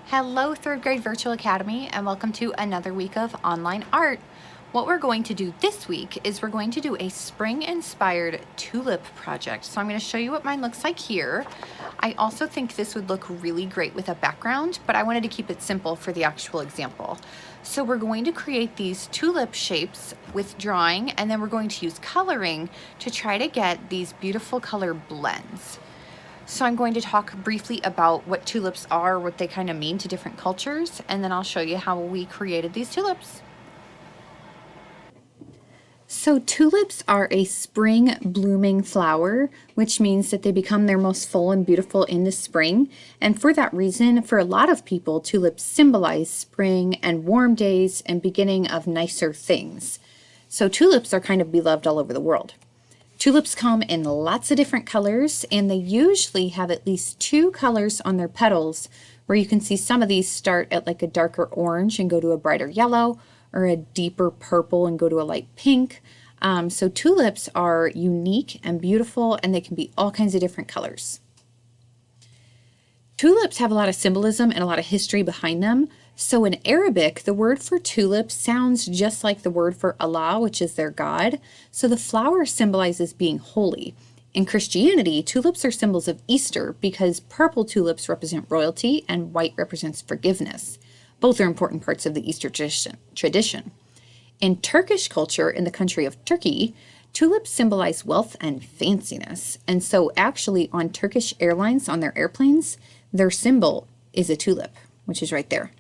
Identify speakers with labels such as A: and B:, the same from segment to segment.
A: Hello, third grade virtual academy, and welcome to another week of online art. What we're going to do this week is we're going to do a spring inspired tulip project. So I'm going to show you what mine looks like here. I also think this would look really great with a background, but I wanted to keep it simple for the actual example. So we're going to create these tulip shapes with drawing, and then we're going to use coloring to try to get these beautiful color blends. So I'm going to talk briefly about what tulips are, what they kind of mean to different cultures, and then I'll show you how we created these tulips. So tulips are a spring blooming flower, which means that they become their most full and beautiful in the spring. And for that reason, for a lot of people, tulips symbolize spring and warm days and beginning of nicer things. So tulips are kind of beloved all over the world. Tulips come in lots of different colors, and they usually have at least two colors on their petals, where you can see some of these start at like a darker orange and go to a brighter yellow, or a deeper purple and go to a light pink. So tulips are unique and beautiful, and they can be all kinds of different colors. Tulips have a lot of symbolism and a lot of history behind them. So in Arabic, the word for tulip sounds just like the word for Allah, which is their God. So the flower symbolizes being holy. In Christianity, tulips are symbols of Easter because purple tulips represent royalty and white represents forgiveness. Both are important parts of the Easter tradition. In Turkish culture, in the country of Turkey, tulips symbolize wealth and fanciness. And so actually on Turkish Airlines, on their airplanes, their symbol is a tulip, which is right there.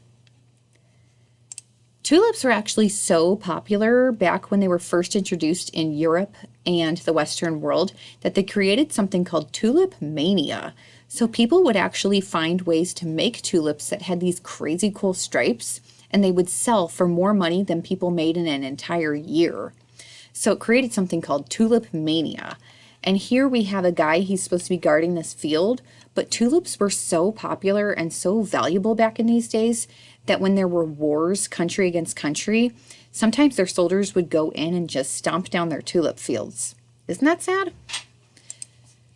A: Tulips were actually so popular back when they were first introduced in Europe and the Western world that they created something called tulip mania. So people would actually find ways to make tulips that had these crazy cool stripes, and they would sell for more money than people made in an entire year. So it created something called tulip mania. And here we have a guy, he's supposed to be guarding this field, but tulips were so popular and so valuable back in these days that when there were wars, country against country, sometimes their soldiers would go in and just stomp down their tulip fields. Isn't that sad?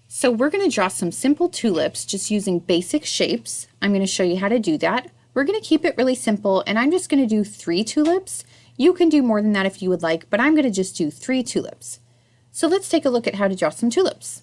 A: So we're going to draw some simple tulips just using basic shapes. I'm going to show you how to do that. We're going to keep it really simple, and I'm just going to do 3 tulips. You can do more than that if you would like, but I'm going to just do 3 tulips. So let's take a look at how to draw some tulips.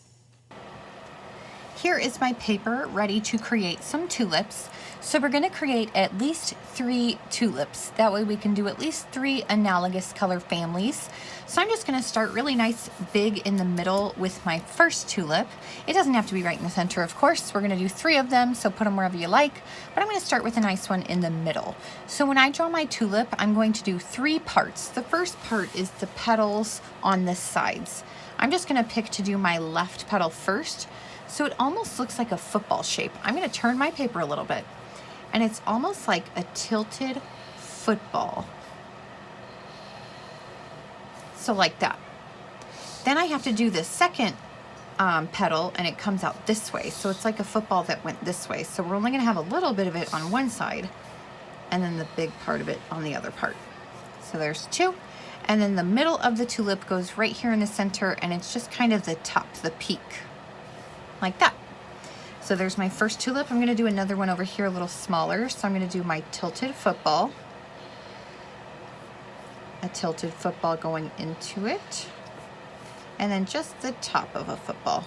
A: Here is my paper ready to create some tulips. So we're going to create at least 3 tulips. That way we can do at least 3 analogous color families. So I'm just going to start really nice big in the middle with my first tulip. It doesn't have to be right in the center, of course. We're going to do 3 of them, so put them wherever you like. But I'm going to start with a nice one in the middle. So when I draw my tulip, I'm going to do 3 parts. The first part is the petals on the sides. I'm just going to pick to do my left petal first. So it almost looks like a football shape. I'm going to turn my paper a little bit. And it's almost like a tilted football. So like that. Then I have to do the second petal, and it comes out this way. So it's like a football that went this way. So we're only going to have a little bit of it on one side, and then the big part of it on the other part. So there's 2. And then the middle of the tulip goes right here in the center, and it's just kind of the top, the peak, like that. So there's my first tulip. I'm going to do another one over here a little smaller. So I'm going to do my tilted football. A tilted football going into it. And then just the top of a football.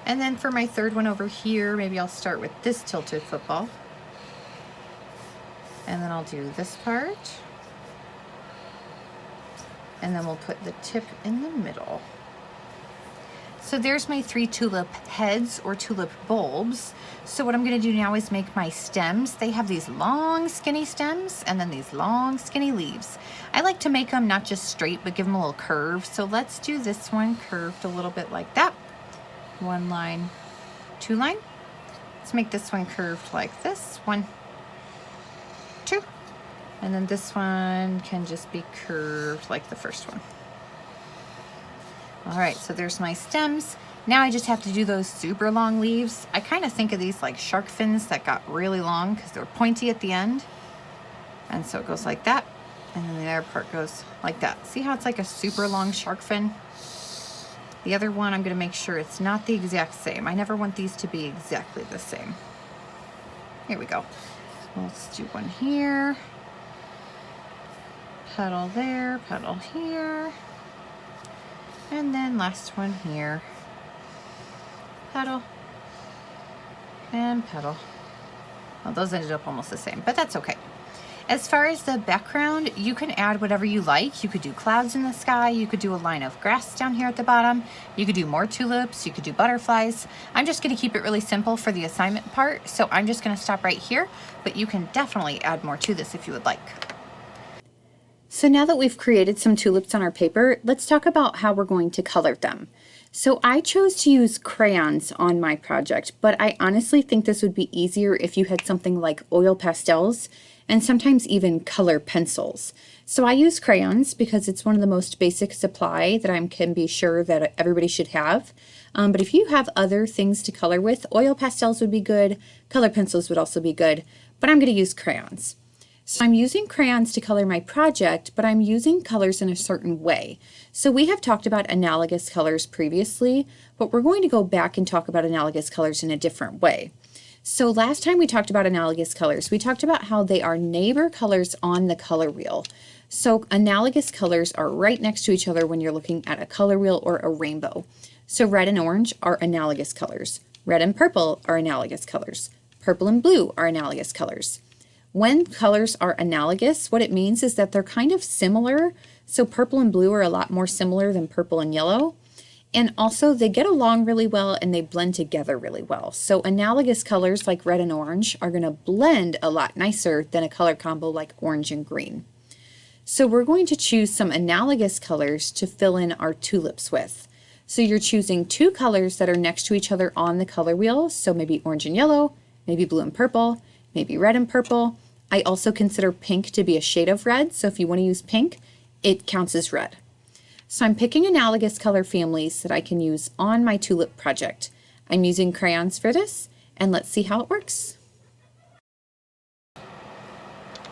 A: And then for my third one over here, maybe I'll start with this tilted football. And then I'll do this part. And then we'll put the tip in the middle. So there's my 3 tulip heads or tulip bulbs. So what I'm going to do now is make my stems. They have these long skinny stems and then these long skinny leaves. I like to make them not just straight but give them a little curve. So let's do this one curved a little bit like that. 1 line, 2 line. Let's make this one curved like this. 1, 2. And then this one can just be curved like the first one. All right, so there's my stems. Now I just have to do those super long leaves. I kind of think of these like shark fins that got really long because they're pointy at the end. And so it goes like that. And then the other part goes like that. See how it's like a super long shark fin? The other one, I'm going to make sure it's not the exact same. I never want these to be exactly the same.
B: Here we go. Let's do one here. Petal there, petal here. And then last one here. Petal and petal. Well, those ended up almost the same, but that's okay. As far as the background, you can add whatever you like. You could do clouds in the sky. You could do a line of grass down here at the bottom. You could do more tulips. You could do butterflies. I'm just going to keep it really simple for the assignment part, so I'm just going to stop right here, but you can definitely add more to this if you would like.
A: So now that we've created some tulips on our paper, let's talk about how we're going to color them. So I chose to use crayons on my project, but I honestly think this would be easier if you had something like oil pastels and sometimes even color pencils. So I use crayons because it's one of the most basic supply that I can be sure that everybody should have. But if you have other things to color with, oil pastels would be good, color pencils would also be good, but I'm going to use crayons. So I'm using crayons to color my project, but I'm using colors in a certain way. So we have talked about analogous colors previously, but we're going to go back and talk about analogous colors in a different way. So last time we talked about analogous colors, we talked about how they are neighbor colors on the color wheel. So analogous colors are right next to each other when you're looking at a color wheel or a rainbow. So red and orange are analogous colors. Red and purple are analogous colors. Purple and blue are analogous colors. When colors are analogous, what it means is that they're kind of similar. So purple and blue are a lot more similar than purple and yellow. And also they get along really well and they blend together really well. So analogous colors like red and orange are going to blend a lot nicer than a color combo like orange and green. So we're going to choose some analogous colors to fill in our tulips with. So you're choosing two colors that are next to each other on the color wheel. So maybe orange and yellow, maybe blue and purple, maybe red and purple. I also consider pink to be a shade of red, so if you want to use pink, it counts as red. So I'm picking analogous color families that I can use on my tulip project. I'm using crayons for this, and let's see how it works.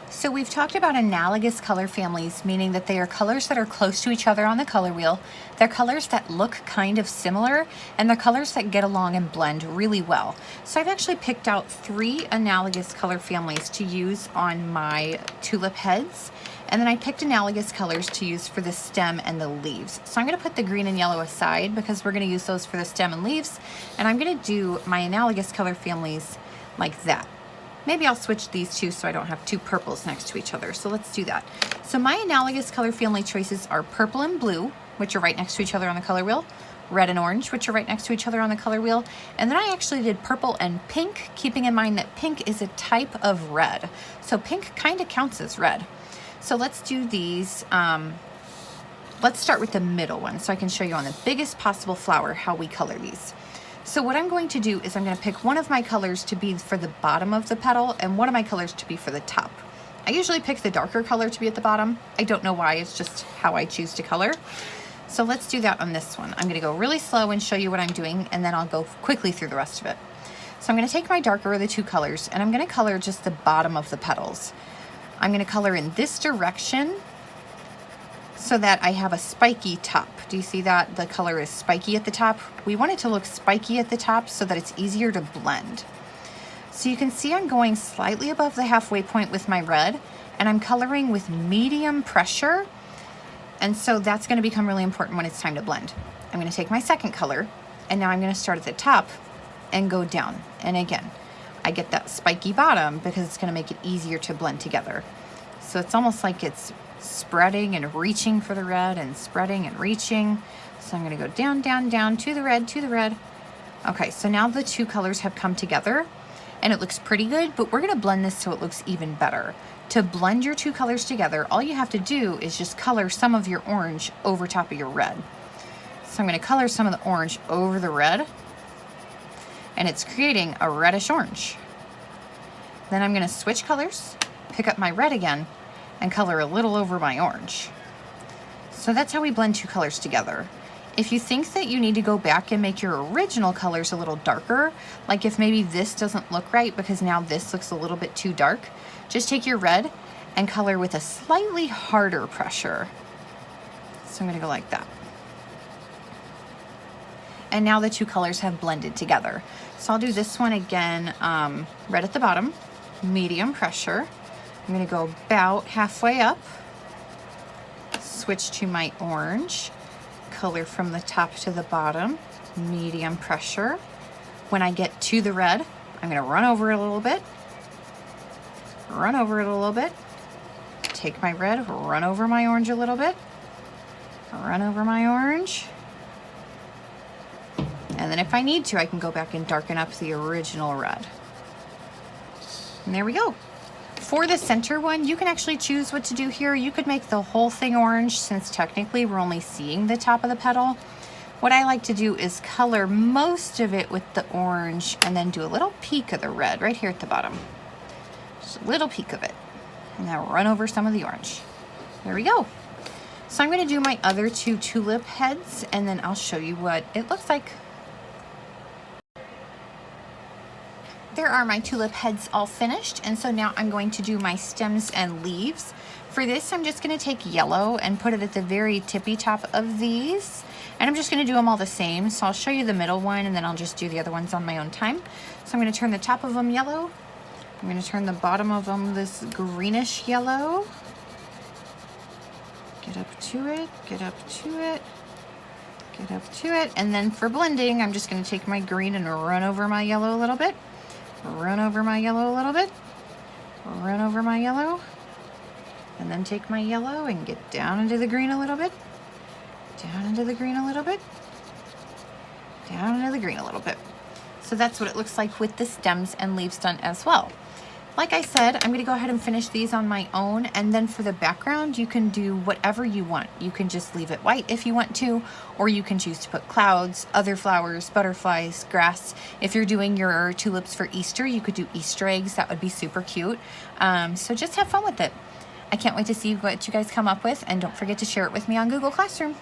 B: So we've talked about analogous color families, meaning that they are colors that are close to each other on the color wheel. They're colors that look kind of similar, and they're colors that get along and blend really well. So I've actually picked out 3 analogous color families to use on my tulip heads, and then I picked analogous colors to use for the stem and the leaves. So I'm going to put the green and yellow aside because we're going to use those for the stem and leaves, and I'm going to do my analogous color families like that. Maybe I'll switch these two so I don't have 2 purples next to each other. So let's do that. So my analogous color family choices are purple and blue, which are right next to each other on the color wheel, red and orange, which are right next to each other on the color wheel, and then I actually did purple and pink, keeping in mind that pink is a type of red. So pink kind of counts as red. So let's do these. Let's start with the middle one so I can show you on the biggest possible flower how we color these. So what I'm going to do is I'm going to pick one of my colors to be for the bottom of the petal and one of my colors to be for the top. I usually pick the darker color to be at the bottom. I don't know why, it's just how I choose to color. So let's do that on this one. I'm going to go really slow and show you what I'm doing, and then I'll go quickly through the rest of it. So I'm going to take my darker of the 2 colors, and I'm going to color just the bottom of the petals. I'm going to color in this direction so that I have a spiky top. Do you see that? The color is spiky at the top. We want it to look spiky at the top so that it's easier to blend. So you can see I'm going slightly above the halfway point with my red, and I'm coloring with medium pressure, and so that's going to become really important when it's time to blend. I'm going to take my second color, and now I'm going to start at the top and go down. And again, I get that spiky bottom because it's going to make it easier to blend together. So it's almost like it's spreading and reaching for the red and spreading and reaching. So I'm going to go down, down, down to the red, to the red. Okay, so now the 2 colors have come together and it looks pretty good, but we're going to blend this so it looks even better. To blend your 2 colors together, all you have to do is just color some of your orange over top of your red. So I'm going to color some of the orange over the red, and it's creating a reddish orange. Then I'm going to switch colors, pick up my red again, and color a little over my orange. So that's how we blend 2 colors together. If you think that you need to go back and make your original colors a little darker, like if maybe this doesn't look right because now this looks a little bit too dark, just take your red and color with a slightly harder pressure. So I'm going to go like that. And now the two colors have blended together. So I'll do this one again, red at the bottom, medium pressure. I'm gonna go about halfway up, switch to my orange, color from the top to the bottom, medium pressure. When I get to the red, I'm gonna run over it a little bit, run over it a little bit, take my red, run over my orange a little bit, run over my orange, and then if I need to, I can go back and darken up the original red. And there we go. For the center one, you can actually choose what to do here. You could make the whole thing orange, since technically we're only seeing the top of the petal. What I like to do is color most of it with the orange and then do a little peak of the red right here at the bottom. Just a little peak of it. And then run over some of the orange. There we go. So I'm going to do my other two tulip heads, and then I'll show you what it looks like. There are my tulip heads all finished, and so now I'm going to do my stems and leaves. For this, I'm just going to take yellow and put it at the very tippy top of these, and I'm just going to do them all the same. So I'll show you the middle one, and then I'll just do the other ones on my own time. So I'm going to turn the top of them yellow. I'm going to turn the bottom of them this greenish yellow. Get up to it, get up to it, get up to it, and then for blending, I'm just going to take my green and run over my yellow a little bit. Run over my yellow a little bit, run over my yellow, and then take my yellow and get down into the green a little bit, down into the green a little bit, down into the green a little bit. So that's what it looks like with the stems and leaves done as well. Like I said, I'm going to go ahead and finish these on my own, and then for the background, you can do whatever you want. You can just leave it white if you want to, or you can choose to put clouds, other flowers, butterflies, grass. If you're doing your tulips for Easter, you could do Easter eggs. That would be super cute. So just have fun with it. I can't wait to see what you guys come up with, and don't forget to share it with me on Google Classroom.